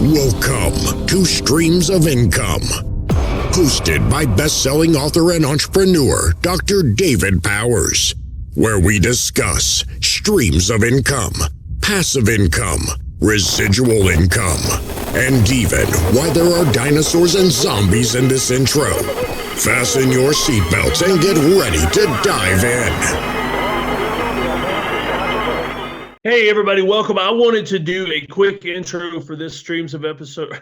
Welcome to Streams of Income, hosted by best-selling author and entrepreneur Dr. David Powers, where we discuss streams of income, passive income, residual income, and even why there are dinosaurs and zombies in this intro. Fasten your seatbelts and get ready to dive in. Hey everybody, welcome. I wanted to do a quick intro for this streams of episode.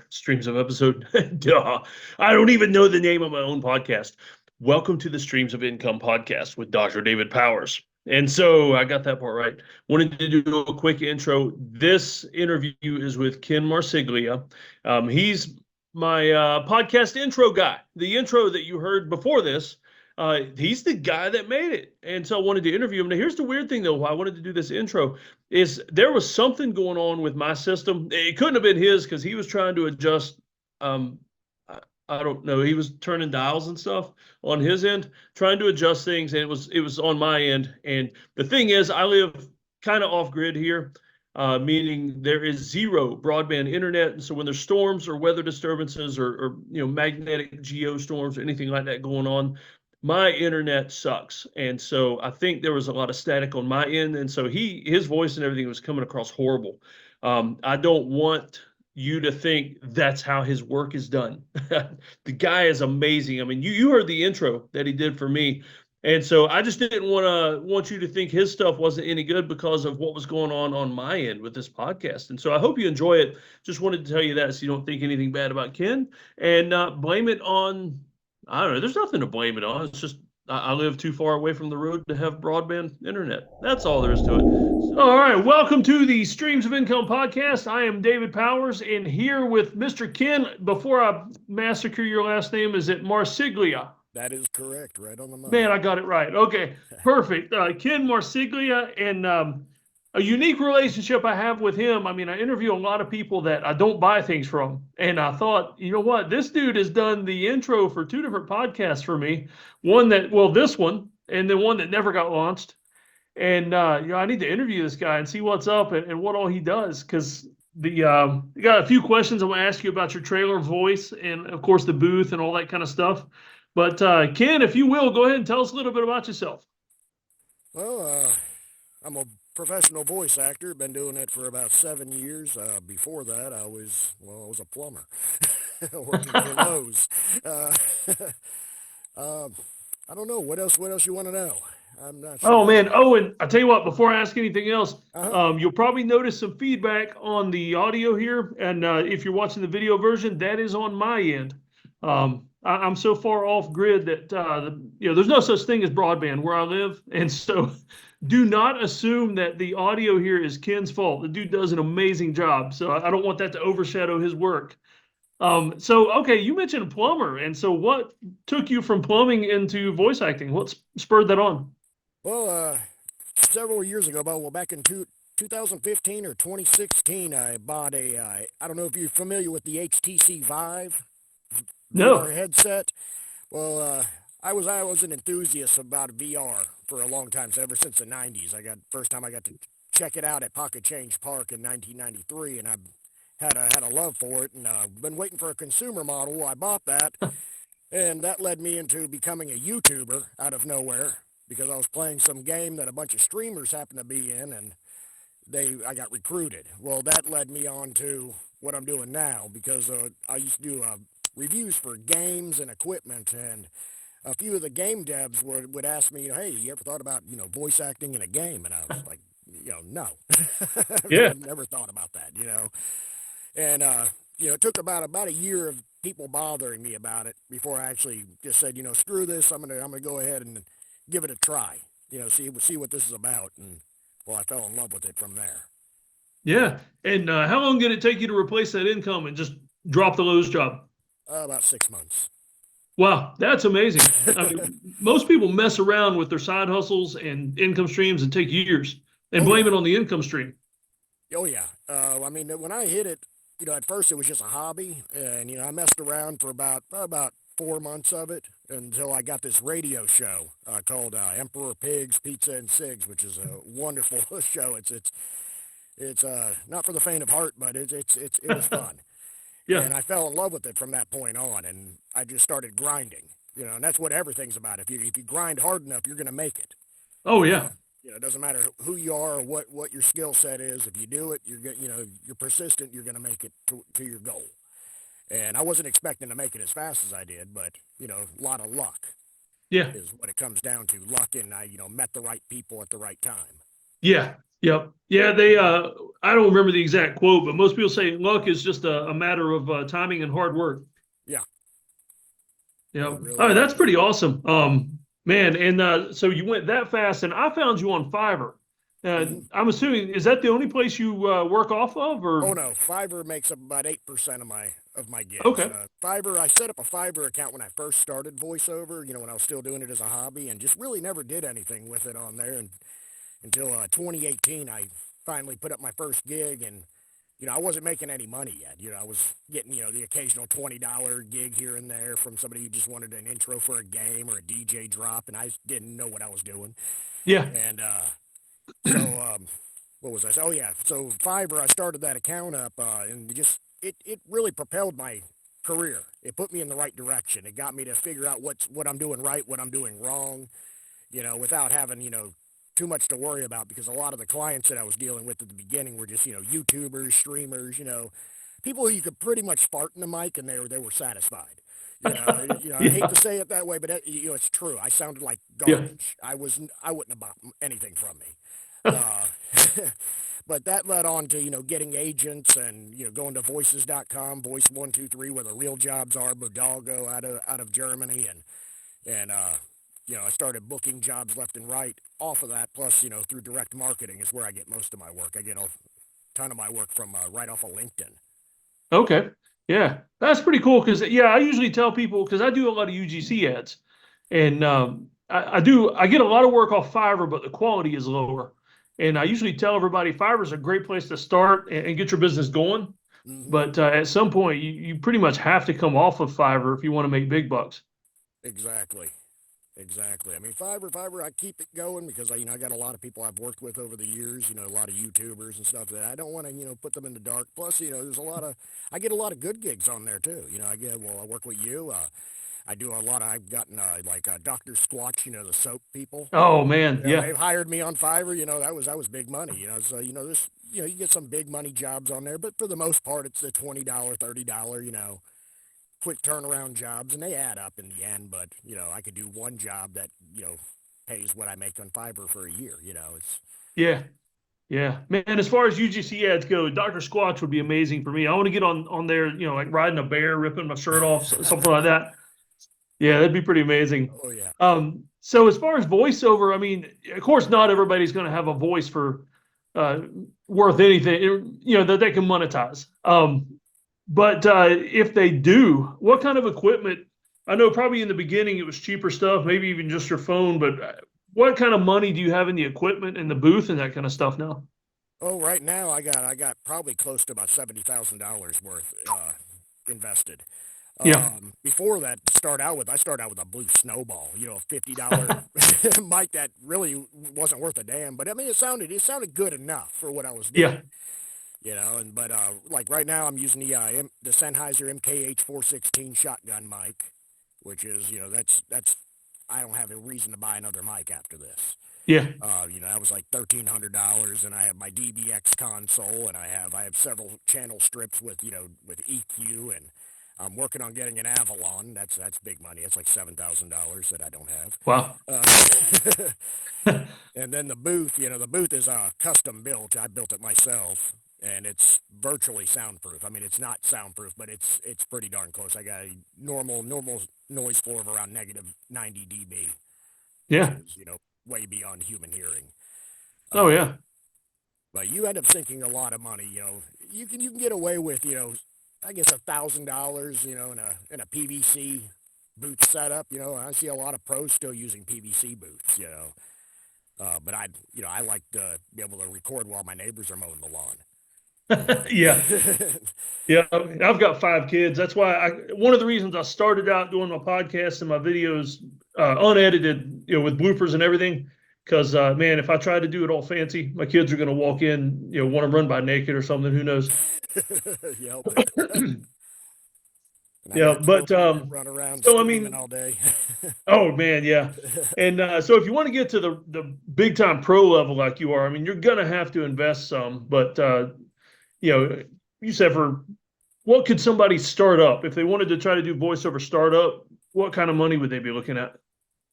Duh. I don't even know the name of my own podcast. Welcome to the Streams of Income podcast with Dr. David Powers. And so I got that part right. Wanted to do a quick intro. This interview is with Ken Marsiglia. He's my podcast intro guy. The intro that you heard before this, he's the guy that made it. And so I wanted to interview him. Now, here's the weird thing, though, why I wanted to do this intro is there was something going on with my system. It couldn't have been his because he was trying to adjust. I don't know. He was turning dials and stuff on his end, trying to adjust things. And it was on my end. And the thing is, I live kind of off grid here, meaning there is zero broadband internet. And so when there's storms or weather disturbances or magnetic geostorms or anything like that going on, my internet sucks. And so I think there was a lot of static on my end. And so his voice and everything was coming across horrible. I don't want you to think that's how his work is done. The guy is amazing. I mean, you heard the intro that he did for me. And so I just didn't want you to think his stuff wasn't any good because of what was going on my end with this podcast. And so I hope you enjoy it. Just wanted to tell you that so you don't think anything bad about Ken and not blame it on, I don't know. There's nothing to blame it on. It's just I live too far away from the road to have broadband internet. That's all there is to it. All right. Welcome to the Streams of Income podcast. I am David Powers, and here with Mr. Ken. Before I massacre your last name, is it Marsiglia? That is correct. Right on the money. Man, I got it right. Okay. Perfect. Ken Marsiglia, and a unique relationship I have with him. I mean, I interview a lot of people that I don't buy things from. And I thought, you know what? This dude has done the intro for two different podcasts for me. This one, and then one that never got launched. And, I need to interview this guy and see what's up and what all he does. Because you got a few questions I want to ask you about your trailer voice and, of course, the booth and all that kind of stuff. But, Ken, if you will, go ahead and tell us a little bit about yourself. Well, I'm a professional voice actor. Been doing it for about 7 years. Before that, I was a plumber, working for Lowe's. I don't know what else you want to know. I'm not sure. Oh man! Oh, and I tell you what. Before I ask anything else, you'll probably notice some feedback on the audio here, and if you're watching the video version, that is on my end. I'm so far off grid that there's no such thing as broadband where I live, and so. Do not assume that the audio here is Ken's fault. The dude does an amazing job, so I don't want that to overshadow his work. Okay, you mentioned a plumber, and so what took you from plumbing into voice acting? What spurred that on? Well, several years ago, back in 2015 or 2016, I bought I don't know if you're familiar with the HTC Vive VR headset. Well, I was an enthusiast about VR for a long time. So ever since the 90s, first time I got to check it out at Pocket Change Park in 1993, and I had a love for it, and been waiting for a consumer model. I bought that, and that led me into becoming a YouTuber out of nowhere because I was playing some game that a bunch of streamers happened to be in, and I got recruited. Well, that led me on to what I'm doing now because I used to do reviews for games and equipment, and a few of the game devs would ask me, hey, you ever thought about, voice acting in a game? And I was like, no. Yeah. Never thought about that, And, it took about a year of people bothering me about it before I actually just said, screw this. I'm gonna go ahead and give it a try, see what this is about. And, well, I fell in love with it from there. Yeah. And how long did it take you to replace that income and just drop the Lowe's job? About 6 months. Wow, that's amazing. I mean, most people mess around with their side hustles and income streams and take years and blame it on the income stream. Oh, yeah. When I hit it, at first it was just a hobby, and, I messed around for about 4 months of it until I got this radio show called Emperor Pigs, Pizza, and Cigs, which is a wonderful show. It's not for the faint of heart, but it was fun. And I fell in love with it from that point on, and I just started grinding. And that's what everything's about. If you grind hard enough, you're going to make it. Oh, You yeah. know, it doesn't matter who you are or what your skill set is. If you do it, you're persistent. You're going to make it to your goal. And I wasn't expecting to make it as fast as I did, but a lot of luck Yeah. is what it comes down to. Luck, and I met the right people at the right time. Yeah. Yep. Yeah. They, I don't remember the exact quote, but most people say luck is just a matter of timing and hard work. Yeah. Yeah. It All really right. That's is. pretty awesome. Man. And so you went that fast, and I found you on Fiverr. Mhm. I'm assuming, is that the only place you work off of, Oh or? no, Fiverr makes up about 8% of my gigs. Okay. Fiverr, I set up a Fiverr account when I first started voiceover. When I was still doing it as a hobby, and just really never did anything with it on there. And until 2018, I finally put up my first gig, and I wasn't making any money yet. I was getting the occasional $20 gig here and there from somebody who just wanted an intro for a game or a DJ drop, and I didn't know what I was doing. Yeah. And so what was I saying? Oh yeah, so Fiverr, I started that account up, and it really propelled my career. It put me in the right direction. It got me to figure out what I'm doing right, what I'm doing wrong, without having too much to worry about, because a lot of the clients that I was dealing with at the beginning were just YouTubers, streamers, people who you could pretty much fart in the mic and they were satisfied. I hate Yeah. to say it that way, but it's true. I sounded like Yeah. garbage. I wouldn't have bought anything from me. Uh, but that led on to, getting agents and, going to voices.com, voice123, where the real jobs are, Bodalgo out of Germany. And I started booking jobs left and right off of that. Plus, through direct marketing is where I get most of my work. I get a ton of my work from right off of LinkedIn. Okay. Yeah. That's pretty cool. Cause yeah, I usually tell people, cause I do a lot of UGC ads, and I get a lot of work off Fiverr, but the quality is lower. And I usually tell everybody Fiverr is a great place to start and get your business going. Hmm. But at some point, you pretty much have to come off of Fiverr if you want to make big bucks. Exactly. Exactly. I mean, Fiverr, I keep it going because I got a lot of people I've worked with over the years, a lot of YouTubers and stuff that I don't want to, put them in the dark. Plus, I get a lot of good gigs on there too. I work with you. I do a lot of, I've gotten, Dr. Squatch, the soap people. Oh man. Yeah. They've hired me on Fiverr. That was big money. So you get some big money jobs on there, but for the most part, it's the $20, $30, quick turnaround jobs, and they add up in the end. But I could do one job that pays what I make on Fiverr for a year. It's Yeah. Yeah, man. As far as UGC ads go, Dr. Squatch would be amazing for me. I want to get on there, like riding a bear, ripping my shirt off, something like that. Yeah, that'd be pretty amazing. oh yeah. So as far as voiceover, I mean, of course, not everybody's going to have a voice for uh, worth anything, that they can monetize. But if they do, what kind of equipment? I know probably in the beginning it was cheaper stuff, maybe even just your phone. But what kind of money do you have in the equipment and the booth and that kind of stuff now? Oh, right now I got probably close to about $70,000 worth invested. Yeah, Before that, I started out with a blue snowball, a $50 mic that really wasn't worth a damn. But I mean, it sounded good enough for what I was doing. yeah, But like right now, I'm using the Sennheiser MKH 416 shotgun mic, which is that's I don't have a reason to buy another mic after this. yeah, That was like $1,300, and I have my DBX console, and I have several channel strips with EQ, and I'm working on getting an Avalon. That's big money. It's like $7,000 that I don't have. wow. And then the booth is custom built. I built it myself, and it's virtually soundproof. I mean, it's not soundproof, but it's pretty darn close. I got a normal noise floor of around negative 90 dB, which Yeah. is way beyond human hearing. Oh Uh, yeah. but you end up sinking a lot of money. You can get away with I guess $1,000 in a PVC booth setup. I see a lot of pros still using PVC booths. But I like to be able to record while my neighbors are mowing the lawn. Yeah. Yeah, I've got 5 kids. That's why one of the reasons I started out doing my podcast and my videos unedited, with bloopers and everything. Because man, if I try to do it all fancy, my kids are going to walk in, want to run by naked or something. Who knows? Yep. And I Yeah, got but children that run around so I screaming mean, all day. oh man, yeah. And so if you want to get to the big time pro level like you are, I mean, you're gonna have to invest some. But you know, you said for what could somebody start up if they wanted to try to do voiceover startup? What kind of money would they be looking at?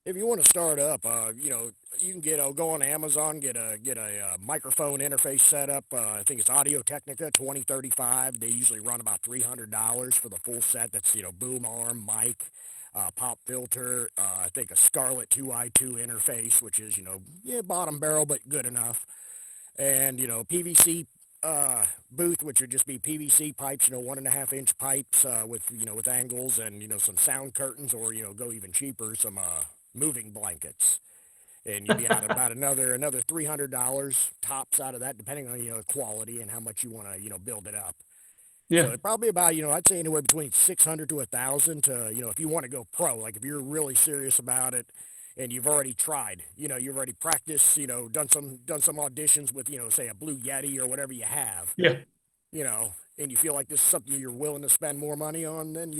If you want to start up, you can go on Amazon, get a microphone interface set up. I think it's Audio Technica 2035. They usually run about $300 for the full set. That's boom arm, mic, pop filter. I think a Scarlett 2i2 interface, which is yeah, bottom barrel but good enough. And PVC booth, which would just be PVC pipes, 1.5 inch pipes with angles, and some sound curtains, or go even cheaper, some moving blankets, and you'd be out about another $300 tops out of that, depending on quality and how much you want to build it up. So Yeah, it probably about I'd say anywhere between 600 to 1,000 to if you want to go pro, like if you're really serious about it, and you've already tried, you've already practiced, done some auditions with say a Blue Yeti or whatever you have, yeah. you know, and you feel like this is something you're willing to spend more money on, then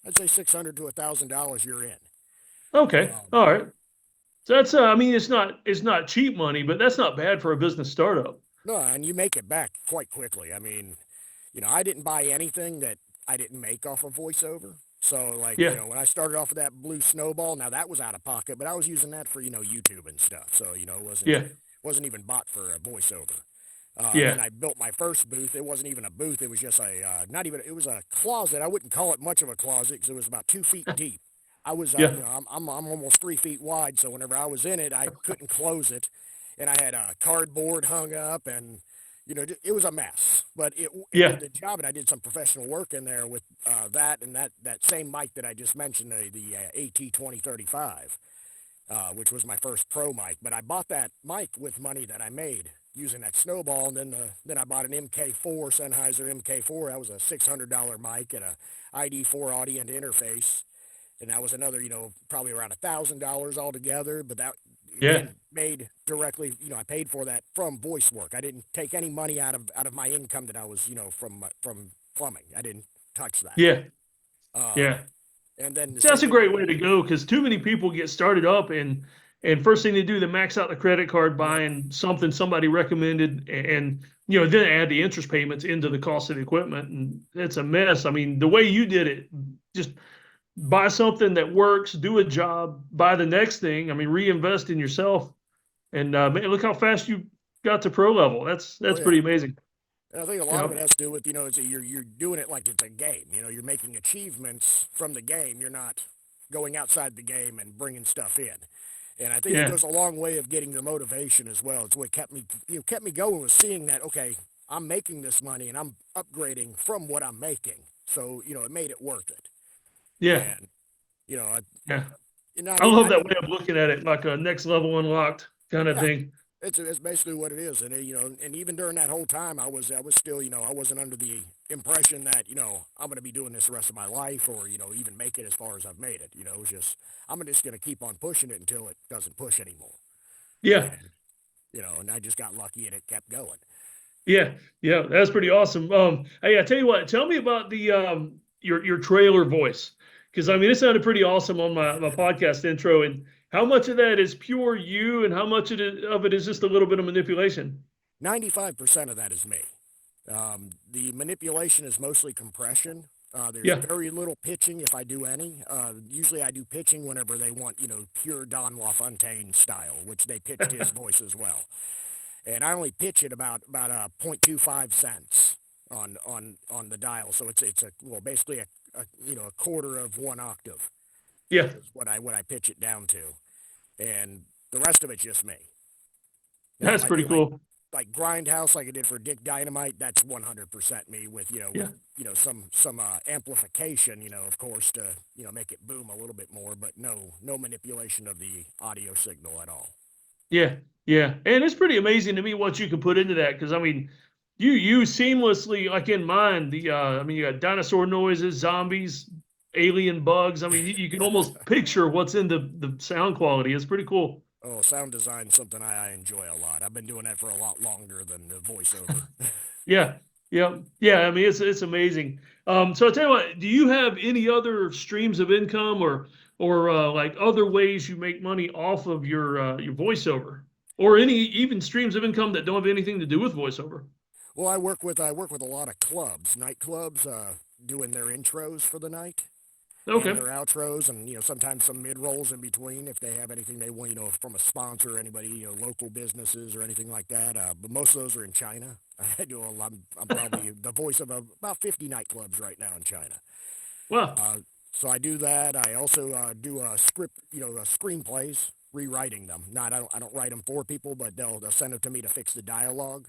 I'd say 600 to $1,000 you're in. Okay, Um, all right. So that's I mean, it's not cheap money, but that's not bad for a business startup. no, and you make it back quite quickly. I mean, I didn't buy anything that I didn't make off of voiceover. So like, Yeah, when I started off with that blue snowball, now that was out of pocket, but I was using that for, YouTube and stuff. So, it wasn't yeah, wasn't even bought for a voiceover. Then yeah, I built my first booth. It wasn't even a booth. It was just not even, it was a closet. I wouldn't call it much of a closet because it was about 2 feet deep. I was, yeah, I'm almost 3 feet wide. So whenever I was in it, I couldn't close it. And I had a cardboard hung up, and, it was a mess, but it yeah, did the job. And I did some professional work in there with that, and that same mic that I just mentioned, the AT 2035, which was my first pro mic. But I bought that mic with money that I made using that snowball, and then I bought an MK4, Sennheiser MK4. That was a $600 mic and a ID4 audio interface, and that was another, probably around $1,000 altogether. But that, yeah, again, made directly, I paid for that from voice work. I didn't take any money out of my income that I was, from plumbing. I didn't touch that. yeah, Um, yeah. and then the See, that's same a thing. great way to go because too many people get started up and first thing they do, they max out the credit card Yep. buying something somebody recommended and then add the interest payments into the cost of the equipment and it's a mess. I mean, the way you did it, just buy something that works, do a job, buy the next thing. I mean, reinvest in yourself and man, look how fast you got to pro level. That's Oh that's yeah. pretty amazing. And I think a lot of Yeah, it has to do with, is that you're doing it like it's a game. You're making achievements from the game. You're not going outside the game and bringing stuff in. And I think it yeah, goes a long way of getting your motivation as well. It's what kept me going, was seeing that, okay, I'm making this money and I'm upgrading from what I'm making. So, it made it worth it. yeah, And, you know, I, yeah. and I I didn't, love I that didn't, way of looking at it, like a next level unlocked kind of yeah, thing. it's basically what it is. And, and even during that whole time, I was still, I wasn't under the impression that, I'm going to be doing this the rest of my life, or, even make it as far as I've made it. It was just, I'm just going to keep on pushing it until it doesn't push anymore. Yeah. And, and I just got lucky and it kept going. Yeah, yeah, that's pretty awesome. Hey, I tell you what, tell me about the your trailer voice because I mean it sounded pretty awesome on my podcast intro. And how much of that is pure you, and how much of it is just a little bit of manipulation? 95% of that is me. The manipulation is mostly compression. There's Yeah, very little pitching if I do any. Usually I do pitching whenever they want, pure Don LaFontaine style, which they pitched his voice as well. And I only pitch it about 0.25 cents on the dial. So it's basically a quarter of one octave yeah, is what I pitch it down to. And the rest of it's just me. Now, if that's I do pretty cool. like Grindhouse, like I did for Dick Dynamite, that's 100% me with Yeah, some amplification, of course, to make it boom a little bit more, but no manipulation of the audio signal at all. yeah, yeah, and it's pretty amazing to me what you can put into that because I mean, you seamlessly like in mine the I mean you got dinosaur noises, zombies, alien bugs. I mean, you can almost picture what's in the sound quality. It's pretty cool. Oh, sound design is something I enjoy a lot. I've been doing that for a lot longer than the voiceover. Yeah. Yeah. Yeah. I mean, it's amazing. So I tell you what, do you have any other streams of income or like other ways you make money off of your voiceover, or any even streams of income that don't have anything to do with voiceover? Well, I work with a lot of clubs, nightclubs, doing their intros for the night and Okay. their outros, and sometimes some mid rolls in between if they have anything they want, from a sponsor or anybody, local businesses or anything like that. But most of those are in China. I do a lot. I'm probably the voice of about 50 nightclubs right now in China. Well, Uh, so I do that. I also do a script, screenplays, rewriting them. Not I don't write them for people, but they'll send it to me to fix the dialogue.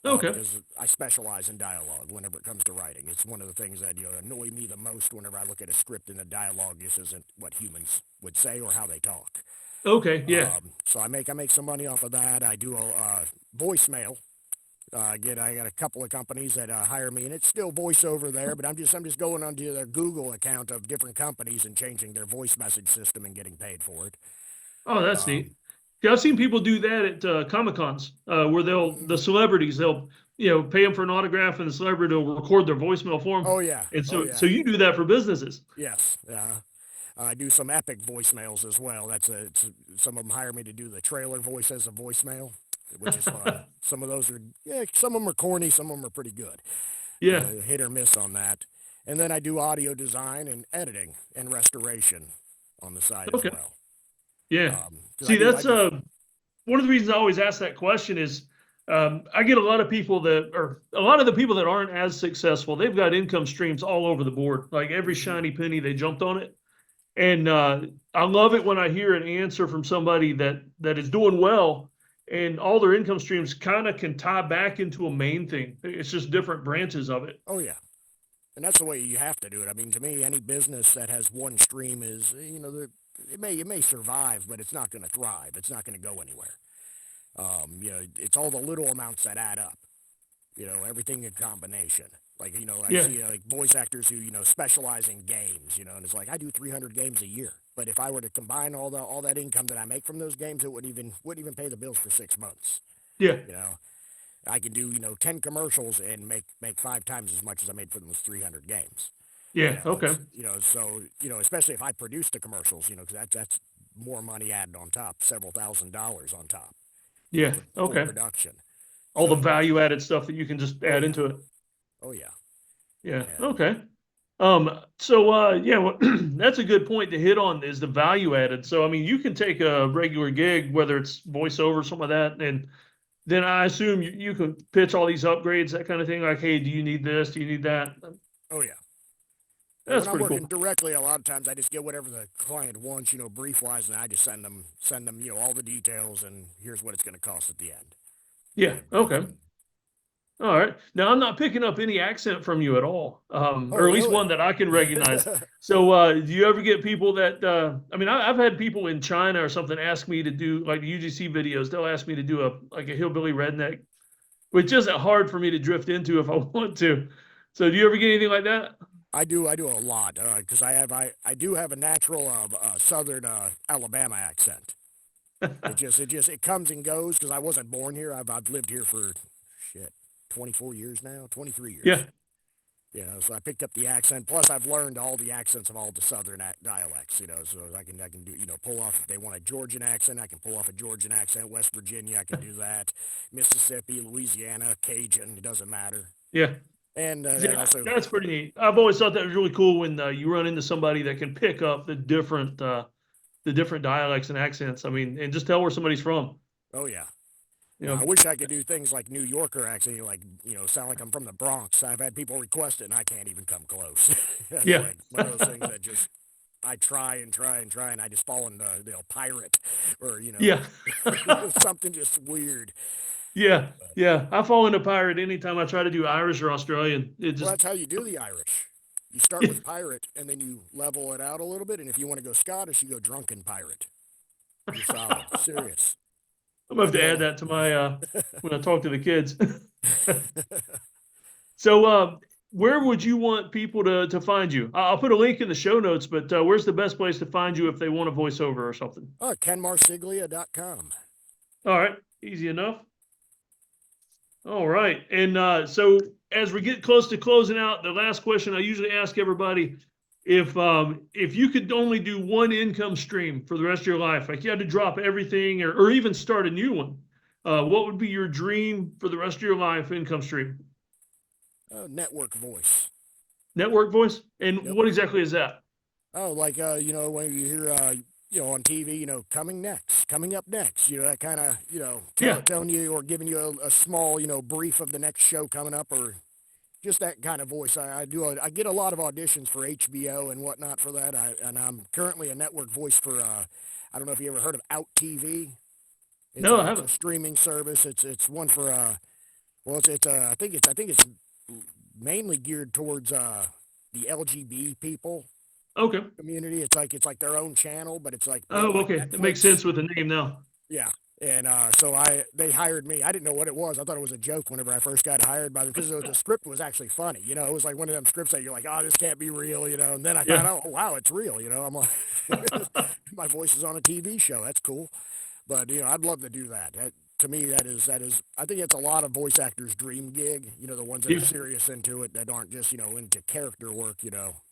okay. Because I specialize in dialogue whenever it comes to writing. It's one of the things that annoy me the most whenever I look at a script and the dialogue just isn't what humans would say or how they talk. Okay. Yeah. So I make some money off of that. I do a voicemail. I got a couple of companies that hire me, and it's still voiceover there, but I'm just going onto their Google account of different companies and changing their voice message system and getting paid for it. Oh, that's neat. Um, Yeah, I've seen people do that at Comic Cons, where the celebrities they'll pay them for an autograph, and the celebrity will record their voicemail for them. oh yeah, And oh so yeah, you do that for businesses. yes. I do some epic voicemails as well. Some of them hire me to do the trailer voice as a voicemail, which is fun. Some of those are, yeah, some of them are corny, some of them are pretty good. Yeah. Hit or miss on that. And then I do audio design and editing and restoration on the side as Okay. well. Yeah. 'Cause See, I that's do. one of the reasons I always ask that question is I get a lot of people that, or a lot of the people that aren't as successful, they've got income streams all over the board. Like every Mhm. shiny penny, they jumped on it. And I love it when I hear an answer from somebody that is doing well, and all their income streams kind of can tie back into a main thing. It's just different branches of it. Oh yeah. And that's the way you have to do it. I mean, to me, any business that has one stream is, it may survive, but it's not going to thrive. It's not going to go anywhere. It's all the little amounts that add up. Everything in combination. Like, I Yeah, see like voice actors who, specialize in games, and it's like I do 300 games a year. But if I were to combine all that income that I make from those games, it wouldn't even pay the bills for 6 months. yeah, You know, I can do 10 commercials and make 5 times as much as I made for those 300 games. yeah. Okay, So especially if I produce the commercials, because that's more money added on top, several $1,000s on top, yeah, for okay. production. All the So value added stuff that you can just oh add yeah, into it. oh yeah, Yeah, and okay. So yeah, well, that's a good point to hit on is the value added. So I mean, you can take a regular gig, whether it's voiceover, something like that, and then I assume you can pitch all these upgrades, that kind of thing. Like, hey, do you need this? Do you need that? oh yeah. And That's when I'm pretty working cool. directly, a lot of times I just get whatever the client wants, brief wise, and I just send them, all the details, and here's what it's going to cost at the end. Yeah. And Okay. All right. Now I'm not picking up any accent from you at all, oh or at least really? one that I can recognize. So, do you ever get people that? I mean, I've had people in China or something ask me to do like the UGC videos. They'll ask me to do a hillbilly redneck, which isn't hard for me to drift into if I want to. So, do you ever get anything like that? I do a lot because I do have a natural southern Alabama accent. It comes and goes because I wasn't born here. I've lived here for shit 24 years now, 23 Yeah. years. So I picked up the accent. Plus, I've learned all the accents of all the southern dialects. So I can do pull off if they want a Georgian accent. I can pull off a Georgian accent. West Virginia, I can do that. Mississippi, Louisiana, Cajun, it doesn't matter. Yeah. And then Yeah, also, that's pretty neat. I've always thought that was really cool when you run into somebody that can pick up the different dialects and accents. I mean, and just tell where somebody's from. oh yeah. You I know, wish I could do things like New Yorker accent, sound like I'm from the Bronx. I've had people request it, and I can't even come close. It's yeah, like one of those things that just I try and try and try, and I just fall into pirate or yeah, something just weird. yeah, yeah. I fall into pirate anytime I try to do Irish or Australian. It Well, just, that's how you do the Irish. You start yeah, with pirate, and then you level it out a little bit. And if you want to go Scottish, you go drunken pirate. You're solid, serious. I'm gonna I have to do add a that to my when I talk to the kids. So, where would you want people to find you? I'll put a link in the show notes, but where's the best place to find you if they want a voiceover or something? KenMarsiglia.com. All right, easy enough. All right, and so as we get close to closing out, the last question I usually ask everybody, if you could only do one income stream for the rest of your life, like you had to drop everything or even start a new one, what would be your dream for the rest of your life income stream? Network voice. Network voice? And Yep. what exactly is that? Oh, like when you hear on TV, coming up next, that kind of Yeah. telling you or giving you a small brief of the next show coming up, or just that kind of voice. I get a lot of auditions for HBO and whatnot for that. And I'm currently a network voice for I don't know if you ever heard of Out TV. No, I It's a haven't. streaming service. It's one for well, it's I think it's mainly geared towards the LGBT people Okay. community. It's like their own channel, but it's like built Oh, like okay. It makes Netflix. sense with the name now. Yeah. And so they hired me. I didn't know what it was. I thought it was a joke whenever I first got hired by them, because the script was actually funny. It was like one of them scripts that you're like, oh, this can't be real. And then I found Yeah. out, oh wow, it's real. I'm like, my voice is on a TV show. That's cool. But I'd love to do that. To me, that is. I think it's a lot of voice actors' dream gig. The ones that are Yeah. serious into it, that aren't just into character work.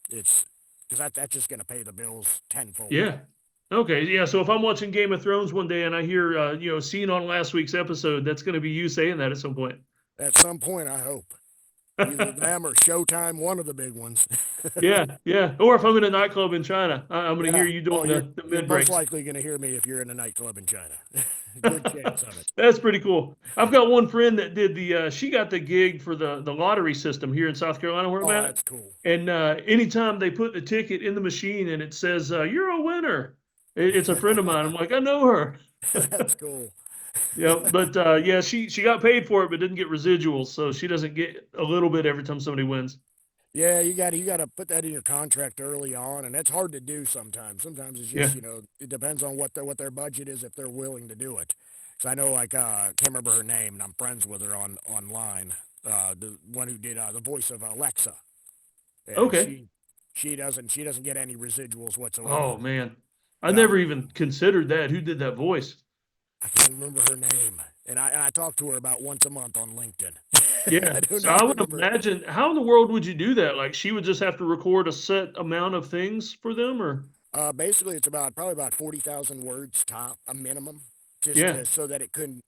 It's because that's just gonna pay the bills tenfold. Yeah. Okay. Yeah. So if I'm watching Game of Thrones one day and I hear, scene on last week's episode, that's going to be you saying that at some point. At some point, I hope either them or Showtime, one of the big ones. Yeah. Yeah. Or if I'm in a nightclub in China, I'm going to hear Yeah. you doing Oh, the you're mid most breaks. likely gonna hear me if you're in a nightclub in China. Good chance of it. That's pretty cool. I've got one friend that did she got the gig for the lottery system here in South Carolina where I'm Oh, at. that's cool. And anytime they put the ticket in the machine and it says, you're a winner, it's a friend of mine. I'm like, I know her. That's cool. Yeah, but yeah, she got paid for it, but didn't get residuals, so she doesn't get a little bit every time somebody wins. Yeah, you gotta put that in your contract early on, and that's hard to do sometimes. Sometimes it's Yeah. just it depends on what their budget is, if they're willing to do it. So I know, like, can't remember her name, and I'm friends with her online. The one who did the voice of Alexa, and Okay. she doesn't get any residuals whatsoever. Oh man, I But I never even considered that. Who did that voice? I can't remember her name, and I talk to her about once a month on LinkedIn. Yeah. I do So not I would remember. imagine, how in the world would you do that? Like she would just have to record a set amount of things for them, or Basically, it's probably about 40,000 words top, a minimum, just yeah. so that it can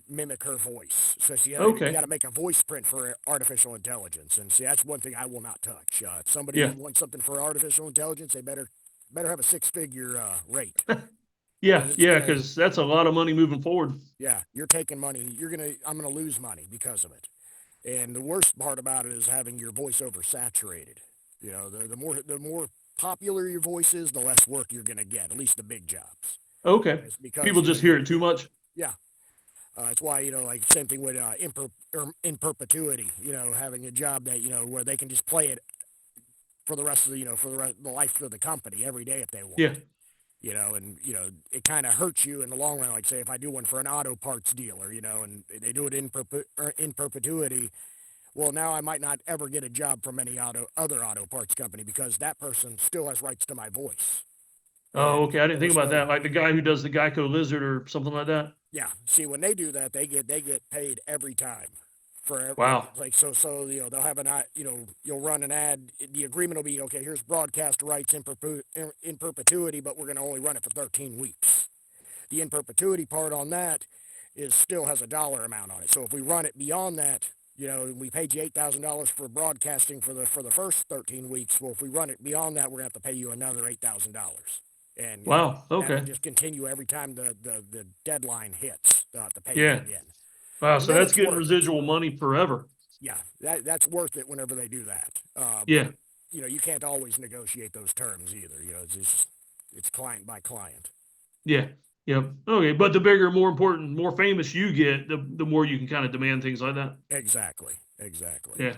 mimic her voice. So you Okay. got to make a voice print for artificial intelligence, and see, that's one thing I will not touch. If somebody Yeah. wants something for artificial intelligence, they better have a six-figure rate, Yeah. because it's Yeah. gonna. Because that's a lot of money moving forward. Yeah, you're taking money. I'm gonna lose money because of it. And the worst part about it is having your voiceover saturated. The more popular your voice is, the less work you're going to get, at least the big jobs. Okay. It's because People just hear it too much. yeah, it's why like same thing with in perpetuity. Having a job that where they can just play it for the rest of the life of the company every day if they Yeah. want. And it kind of hurts you in the long run. Like, say, if I do one for an auto parts dealer, and they do it in perpetuity. Well, now I might not ever get a job from any other auto parts company, because that person still has rights to my voice. Oh, And okay. I didn't think about so that. Like the guy who does the Geico Lizard or something like that. yeah, see, when they do that, they get paid every time Wow. like, so they'll have an ad, you'll run an ad. The agreement will be, okay, here's broadcast rights in perpetuity, but we're going to only run it for 13 weeks. The in perpetuity part on that is still has a dollar amount on it. So if we run it beyond that, we paid you $8,000 for broadcasting for the first 13 weeks. Well, if we run it beyond that, we're gonna have to pay you another $8,000, and Wow. that'll Okay. just continue every time the deadline hits. They'll have to pay you Yeah. again, Wow. and So then that's it's getting worth it. residual money forever. Yeah, that's worth it whenever they do that. But Yeah. you can't always negotiate those terms either. It's client by client. Yeah. Yep. Okay. But the bigger, more important, more famous you get, the more you can kind of demand things like that. Exactly. Exactly. Yeah.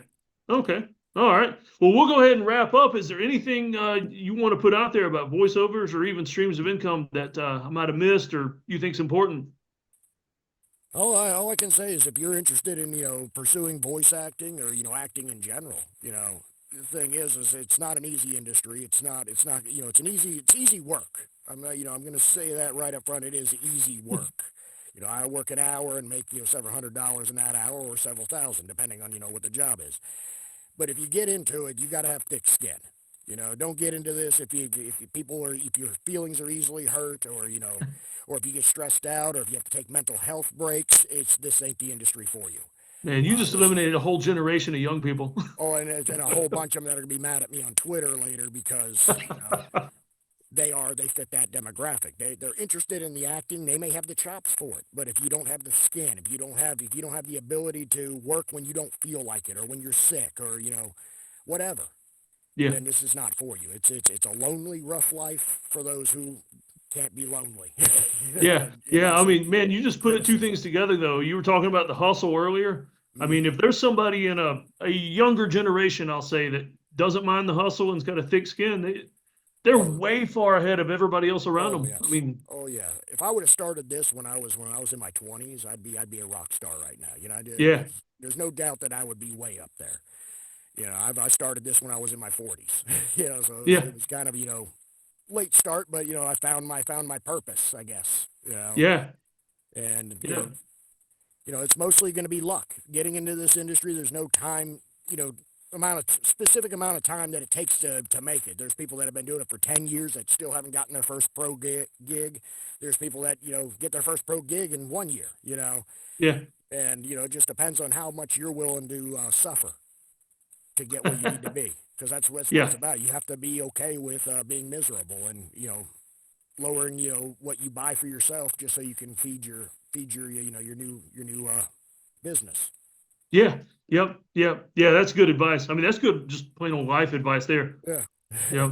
Okay. All right. Well, we'll go ahead and wrap up. Is there anything you want to put out there about voiceovers or even streams of income that I might have missed or you think's important? All I can say is, if you're interested in, pursuing voice acting, or, acting in general, the thing is it's not an easy industry. It's not, it's easy work. I'm going to say that right up front. It is easy work. I work an hour and make, several $100s in that hour or several thousand, depending on, what the job is. But if you get into it, you got to have thick skin. Don't get into this if your feelings are easily hurt, or, or if you get stressed out, or if you have to take mental health breaks, this ain't the industry for you. Man, you just eliminated a whole generation of young people. Oh, and a whole bunch of them that are going to be mad at me on Twitter later because, they fit that demographic. They're interested in the acting. They may have the chops for it, but if you don't have the skin, if you don't have the ability to work when you don't feel like it, or when you're sick, or whatever, then this is not for you. It's a lonely, rough life for those who can't be lonely. Yeah. I mean, man, you just put two things together, though. You were talking about the hustle earlier. I mean, if there's somebody in a younger generation, I'll say, that doesn't mind the hustle and's got a thick skin, they're way far ahead of everybody else around them. Yes. I mean, if I would have started this when I was in my 20s, I'd be a rock star right now. There's no doubt that I would be way up there. I started this when I was in my 40s. So it was kind of late start, but I found my purpose, I guess. And it's mostly going to be luck. Getting into this industry, there's no time, specific amount of time that it takes to make it. There's people that have been doing it for 10 years that still haven't gotten their first pro gig. There's people that, get their first pro gig in 1 year, And, it just depends on how much you're willing to suffer to get where you need to be. Because that's what it's about. You have to be okay with being miserable and, lowering, what you buy for yourself just so you can feed your your new business. Yeah. That's good advice. I mean, that's good, just plain old life advice there. Yep.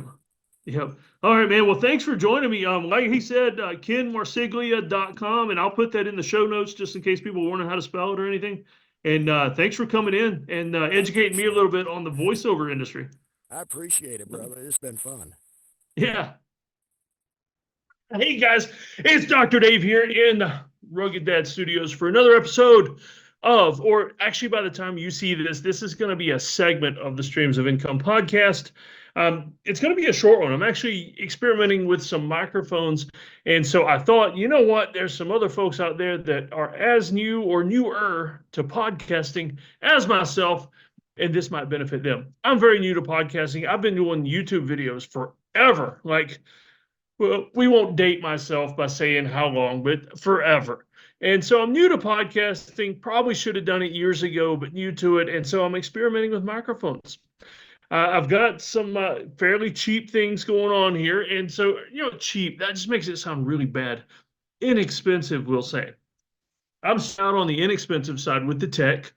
All right, man. Well, thanks for joining me. Like he said, kenmarsiglia.com, and I'll put that in the show notes just in case people wondering how to spell it or anything. And thanks for coming in and educating me a little bit on the voiceover industry. I appreciate it, brother. It's been fun. Yeah. Hey, guys. It's Dr. Dave here in Rugged Dad Studios for another episode of, or actually by the time you see this is going to be a segment of the Streams of Income podcast. It's going to be a short one. I'm actually experimenting with some microphones. And so I thought, you know what? There's some other folks out there that are as new or newer to podcasting as myself, and this might benefit them. I'm very new to podcasting. I've been doing YouTube videos forever. Well, we won't date myself by saying how long, but forever. And so I'm new to podcasting, probably should have done it years ago, but new to it. And so I'm experimenting with microphones. I've got some fairly cheap things going on here. And so, cheap, that just makes it sound really bad. Inexpensive, we'll say. I'm out on the inexpensive side with the tech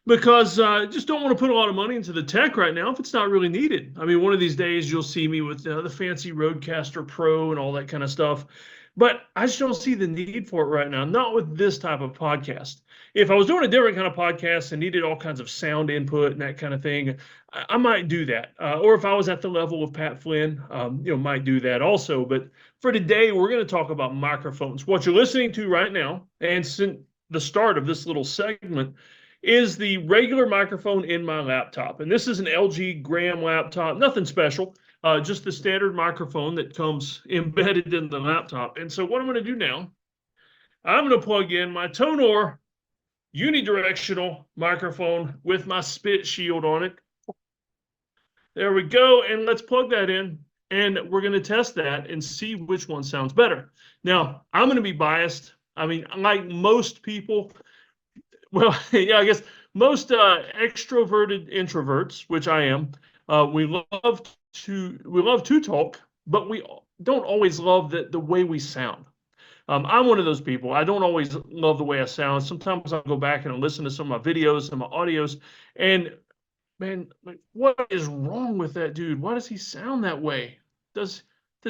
because I just don't want to put a lot of money into the tech right now if it's not really needed. I mean, one of these days you'll see me with the fancy Rodecaster Pro and all that kind of stuff. But I just don't see the need for it right now, not with this type of podcast. If I was doing a different kind of podcast and needed all kinds of sound input and that kind of thing, I might do that. Or if I was at the level of Pat Flynn, might do that also. But for today, we're going to talk about microphones. What you're listening to right now, and since the start of this little segment, is the regular microphone in my laptop. And this is an LG Gram laptop, nothing special. Just the standard microphone that comes embedded in the laptop. And so what I'm going to do now, I'm going to plug in my Tonor unidirectional microphone with my spit shield on it. There we go. And let's plug that in. And we're going to test that and see which one sounds better. Now, I'm going to be biased. I mean, like most people, well, yeah, I guess most extroverted introverts, which I am, we love to talk, but we don't always love the way we sound. I'm one of those people. I don't always love the way I sound. Sometimes I'll go back and I'll listen to some of my videos, some of my audios, and man, what is wrong with that dude? Why does he sound that way? Does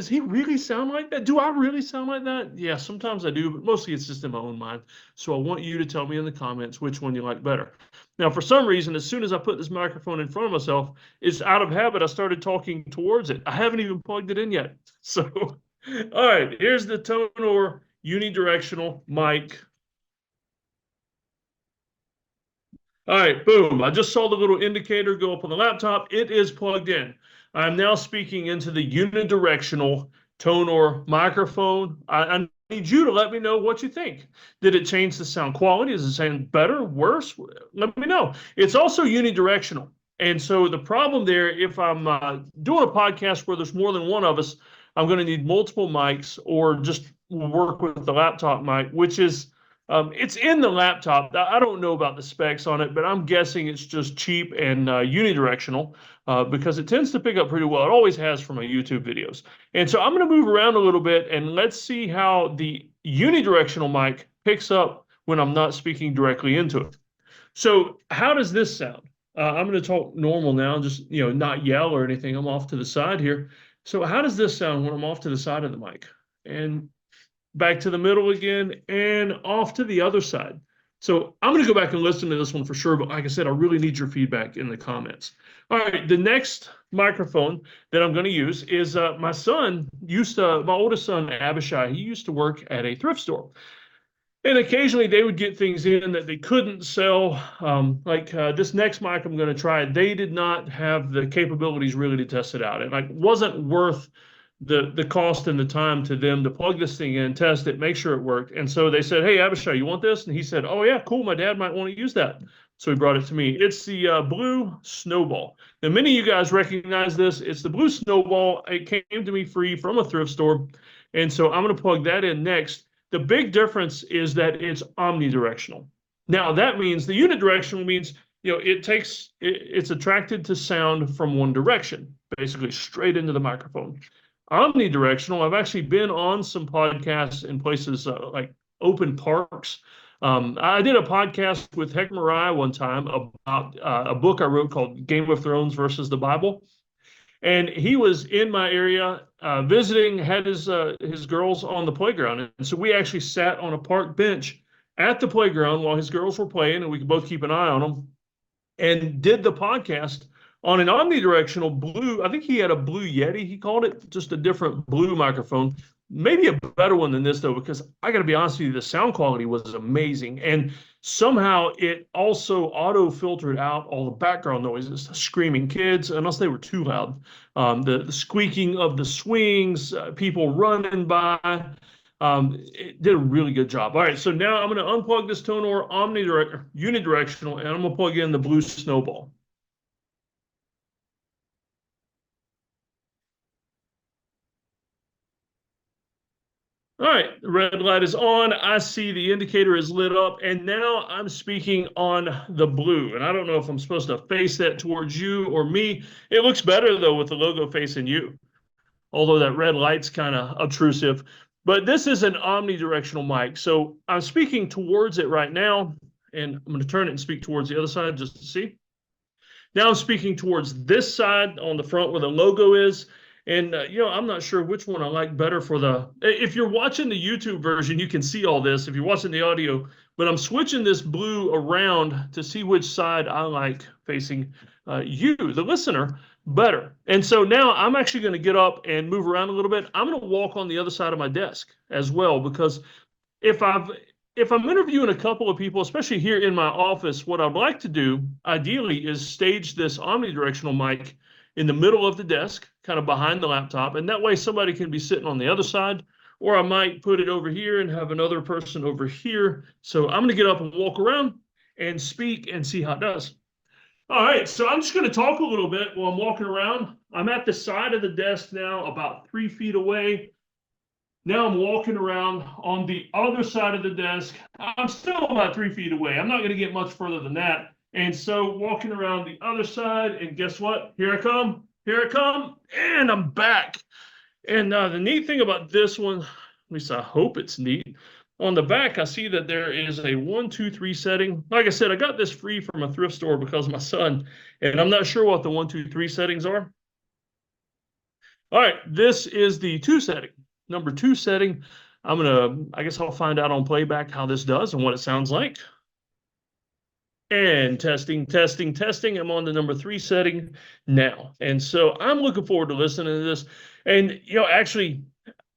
he really sound like that? Do I really sound like that? Yeah, sometimes I do, but mostly it's just in my own mind. So I want you to tell me in the comments which one you like better. Now, for some reason, as soon as I put this microphone in front of myself, it's out of habit. I started talking towards it. I haven't even plugged it in yet. So, all right, here's the Tonor unidirectional mic. All right, boom. I just saw the little indicator go up on the laptop. It is plugged in. I'm now speaking into the unidirectional Tonor microphone. I need you to let me know what you think. Did it change the sound quality? Is it sound better, worse? Let me know. It's also unidirectional. And so the problem there, if I'm doing a podcast where there's more than one of us, I'm going to need multiple mics or just work with the laptop mic, which is, it's in the laptop. I don't know about the specs on it, but I'm guessing it's just cheap and unidirectional because it tends to pick up pretty well. It always has from my YouTube videos. And so I'm going to move around a little bit and let's see how the unidirectional mic picks up when I'm not speaking directly into it. So how does this sound? I'm going to talk normal now, just, not yell or anything. I'm off to the side here. So how does this sound when I'm off to the side of the mic? And back to the middle again and off to the other side. So I'm going to go back and listen to this one for sure. But like I said, I really need your feedback in the comments. All right, the next microphone that I'm going to use is my oldest son, Abishai, he used to work at a thrift store. And occasionally they would get things in that they couldn't sell. This next mic I'm going to try, they did not have the capabilities really to test it out. It wasn't worth the cost and the time to them to plug this thing in, test it, make sure it worked. And so they said, hey, Abishai, you want this? And he said, oh, yeah, cool. My dad might want to use that. So he brought it to me. It's the Blue Snowball. Now, many of you guys recognize this. It's the Blue Snowball. It came to me free from a thrift store. And so I'm going to plug that in next. The big difference is that it's omnidirectional. Now, that means the unidirectional means, it's attracted to sound from one direction, basically straight into the microphone. Omnidirectional, I've actually been on some podcasts in places like open parks. I did a podcast with Heck Mariah one time about a book I wrote called Game of Thrones versus the Bible. And he was in my area visiting, had his girls on the playground. And so we actually sat on a park bench at the playground while his girls were playing, and we could both keep an eye on them, and did the podcast on an omnidirectional blue. I think he had a Blue Yeti, he called it, just a different blue microphone. Maybe a better one than this, though, because I got to be honest with you, the sound quality was amazing. And somehow it also auto-filtered out all the background noises, screaming kids, unless they were too loud, the squeaking of the swings, people running by. It did a really good job. All right, so now I'm going to unplug this Tonor unidirectional, and I'm going to plug in the Blue Snowball. All right, the red light is on. I see the indicator is lit up, and now I'm speaking on the blue. And I don't know if I'm supposed to face that towards you or me. It looks better, though, with the logo facing you, although that red light's kind of obtrusive. But this is an omnidirectional mic, so I'm speaking towards it right now, and I'm going to turn it and speak towards the other side just to see. Now I'm speaking towards this side on the front where the logo is. And, I'm not sure which one I like better for if you're watching the YouTube version, you can see all this if you're watching the audio, but I'm switching this blue around to see which side I like facing you, the listener, better. And so now I'm actually going to get up and move around a little bit. I'm going to walk on the other side of my desk as well, because if I'm interviewing a couple of people, especially here in my office, what I'd like to do ideally is stage this omnidirectional mic in the middle of the desk, kind of behind the laptop. And that way somebody can be sitting on the other side, or I might put it over here and have another person over here. So I'm going to get up and walk around and speak and see how it does. All right, so I'm just going to talk a little bit while I'm walking around. I'm at the side of the desk now, about 3 feet away. Now I'm walking around on the other side of the desk. I'm still about 3 feet away. I'm not going to get much further than that. And so walking around the other side, and guess what? Here I come, and I'm back. And the neat thing about this one, at least I hope it's neat, on the back, I see that there is a 1, 2, 3 setting. Like I said, I got this free from a thrift store because of my son, and I'm not sure what the 1, 2, 3 settings are. All right, this is the 2 setting, number 2 setting. I guess I'll find out on playback how this does and what it sounds like. And testing. I'm on the number 3 setting now. And so I'm looking forward to listening to this. And, actually,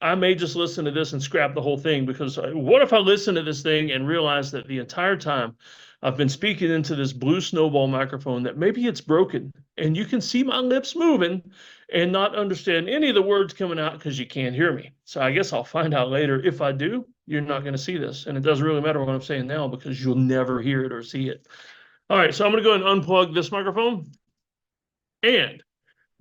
I may just listen to this and scrap the whole thing, because what if I listen to this thing and realize that the entire time I've been speaking into this Blue Snowball microphone that maybe it's broken and you can see my lips moving and not understand any of the words coming out because you can't hear me. So I guess I'll find out later. If I do, you're not going to see this. And it doesn't really matter what I'm saying now because you'll never hear it or see it. All right, so I'm going to go ahead and unplug this microphone. And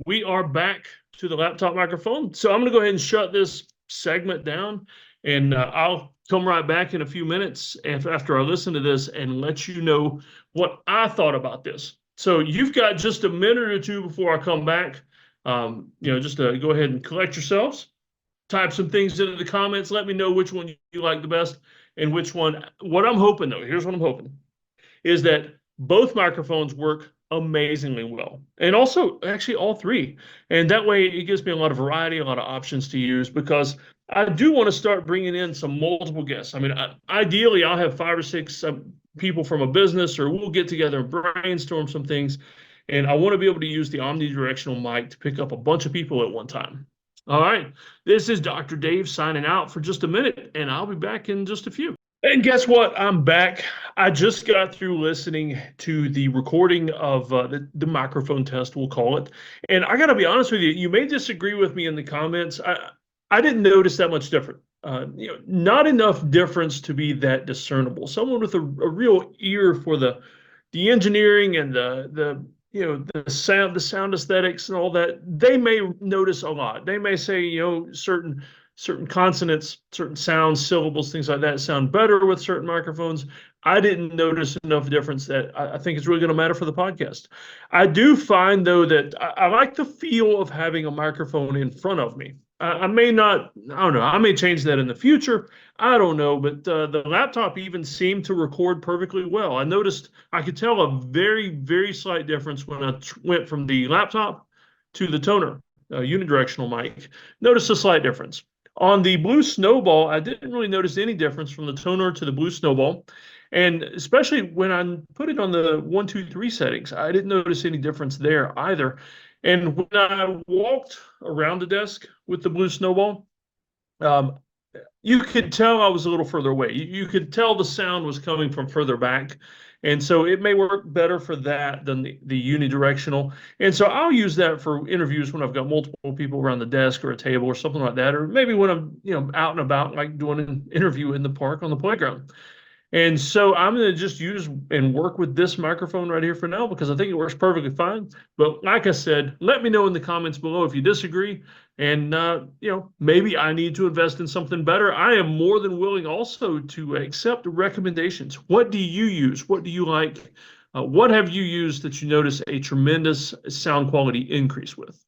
we are back to the laptop microphone. So I'm going to go ahead and shut this segment down. And I'll come right back in a few minutes after I listen to this and let you know what I thought about this. So you've got just a minute or two before I come back. Just to go ahead and collect yourselves, type some things into the comments. Let me know which one you like the best and which one. What I'm hoping, though, here's what I'm hoping, is that both microphones work amazingly well. And also, actually, all three. And that way, it gives me a lot of variety, a lot of options to use, because I do want to start bringing in some multiple guests. I mean, ideally, I'll have 5 or 6 people from a business, or we'll get together and brainstorm some things. And I want to be able to use the omnidirectional mic to pick up a bunch of people at one time. All right, this is Dr. Dave signing out for just a minute, and I'll be back in just a few. And guess what? I'm back. I just got through listening to the recording of the microphone test, we'll call it. And I got to be honest with you, you may disagree with me in the comments. I didn't notice that much different. Not enough difference to be that discernible. Someone with a real ear for the engineering and the sound aesthetics and all that, they may notice a lot. They may say, certain consonants, certain sounds, syllables, things like that sound better with certain microphones. I didn't notice enough difference that I think it's really going to matter for the podcast. I do find, though, that I like the feel of having a microphone in front of me. I may not, I don't know, I may change that in the future. I don't know, but the laptop even seemed to record perfectly well. I noticed, I could tell a very, very slight difference when I went from the laptop to the toner, unidirectional mic. Notice a slight difference. On the Blue Snowball, I didn't really notice any difference from the toner to the Blue Snowball. And especially when I put it on the 1, 2, 3 settings, I didn't notice any difference there either. And when I walked around the desk with the Blue Snowball, you could tell I was a little further away. You could tell the sound was coming from further back. And so it may work better for that than the unidirectional. And so I'll use that for interviews when I've got multiple people around the desk or a table or something like that. Or maybe when I'm out and about, like doing an interview in the park on the playground. And so I'm going to just use and work with this microphone right here for now because I think it works perfectly fine. But like I said, let me know in the comments below if you disagree. And, maybe I need to invest in something better. I am more than willing also to accept recommendations. What do you use? What do you like? What have you used that you notice a tremendous sound quality increase with?